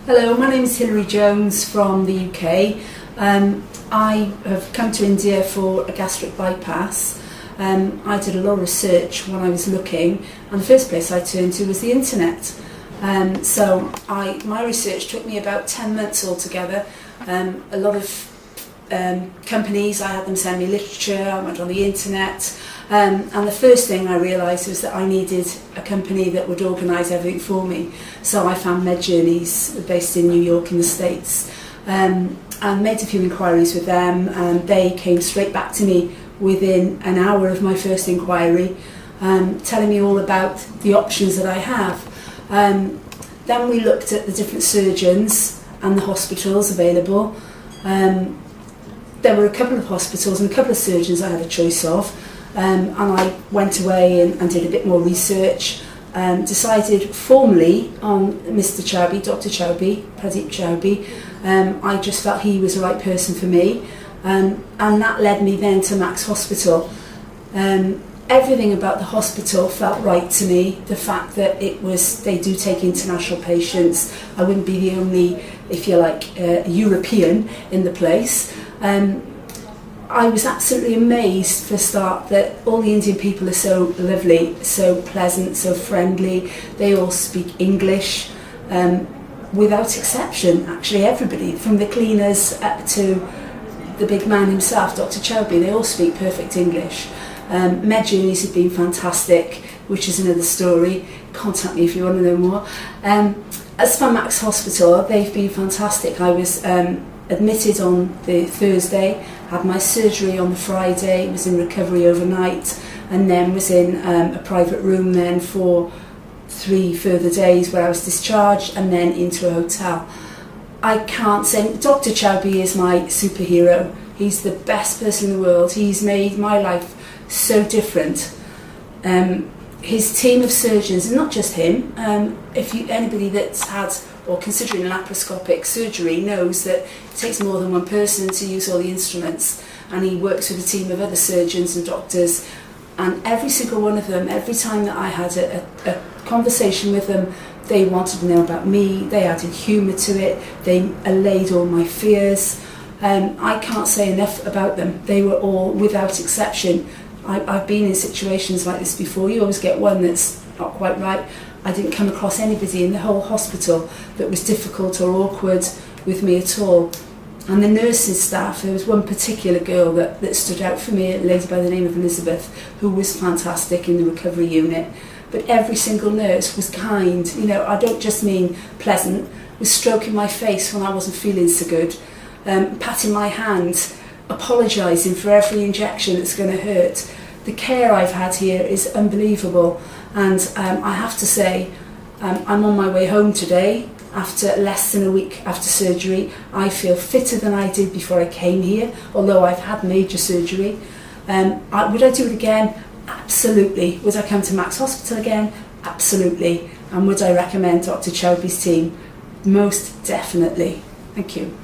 Hello, my name is Hilary Jones from the UK. I have come to India for a gastric bypass. I did a lot of research when I was looking, and the first place I turned to was the internet. My research took me about 10 months altogether. A lot of companies, I had them send me literature, I went on the internet, and the first thing I realised was that I needed a company that would organise everything for me. So I found Med Journeys, based in New York in the States, and made a few inquiries with them, and they came straight back to me within an hour of my first inquiry, telling me all about the options that I have. Then we looked at the different surgeons and the hospitals available. There were a couple of hospitals and a couple of surgeons I had a choice of, and I went away and did a bit more research, decided formally on Mr. Chowbey, Dr. Chowbey, Pradeep Chowbey. I just felt he was the right person for me, and that led me then to Max Hospital. Everything about the hospital felt right to me. The fact that they do take international patients. I wouldn't be the only, if you like, European in the place. I was absolutely amazed for a start that all the Indian people are so lovely, so pleasant, so friendly. They all speak English, without exception. Actually, everybody, from the cleaners up to the big man himself, Dr. Chowbey, they all speak perfect English. Med Journeys have been fantastic, which is another story. Contact me if you want to know more. As for Max Hospital, they've been fantastic. I was admitted on the Thursday, had my surgery on the Friday, was in recovery overnight, and then was in a private room then for 3 further days where I was discharged and then into a hotel. I can't say, Dr. Chowbey is my superhero. He's the best person in the world. He's made my life so different. His team of surgeons, and not just him, anybody that's had or considering laparoscopic surgery knows that it takes more than one person to use all the instruments, and he works with a team of other surgeons and doctors, and every single one of them, every time that I had a conversation with them, they wanted to know about me, they added humour to it, they allayed all my fears. I can't say enough about them. They were all, without exception. I've been in situations like this before. You always get one that's not quite right. I didn't come across anybody in the whole hospital that was difficult or awkward with me at all. And the nursing staff, there was one particular girl that stood out for me, a lady by the name of Elizabeth, who was fantastic in the recovery unit. But every single nurse was kind. You know, I don't just mean pleasant, was stroking my face when I wasn't feeling so good, patting my hand, apologising for every injection that's going to hurt. The care I've had here is unbelievable, and I have to say, I'm on my way home today after less than a week after surgery. I feel fitter than I did before I came here, although I've had major surgery. Would I do it again? Absolutely. Would I come to Max Hospital again? Absolutely. And would I recommend Dr. Chowbey's team? Most definitely. Thank you.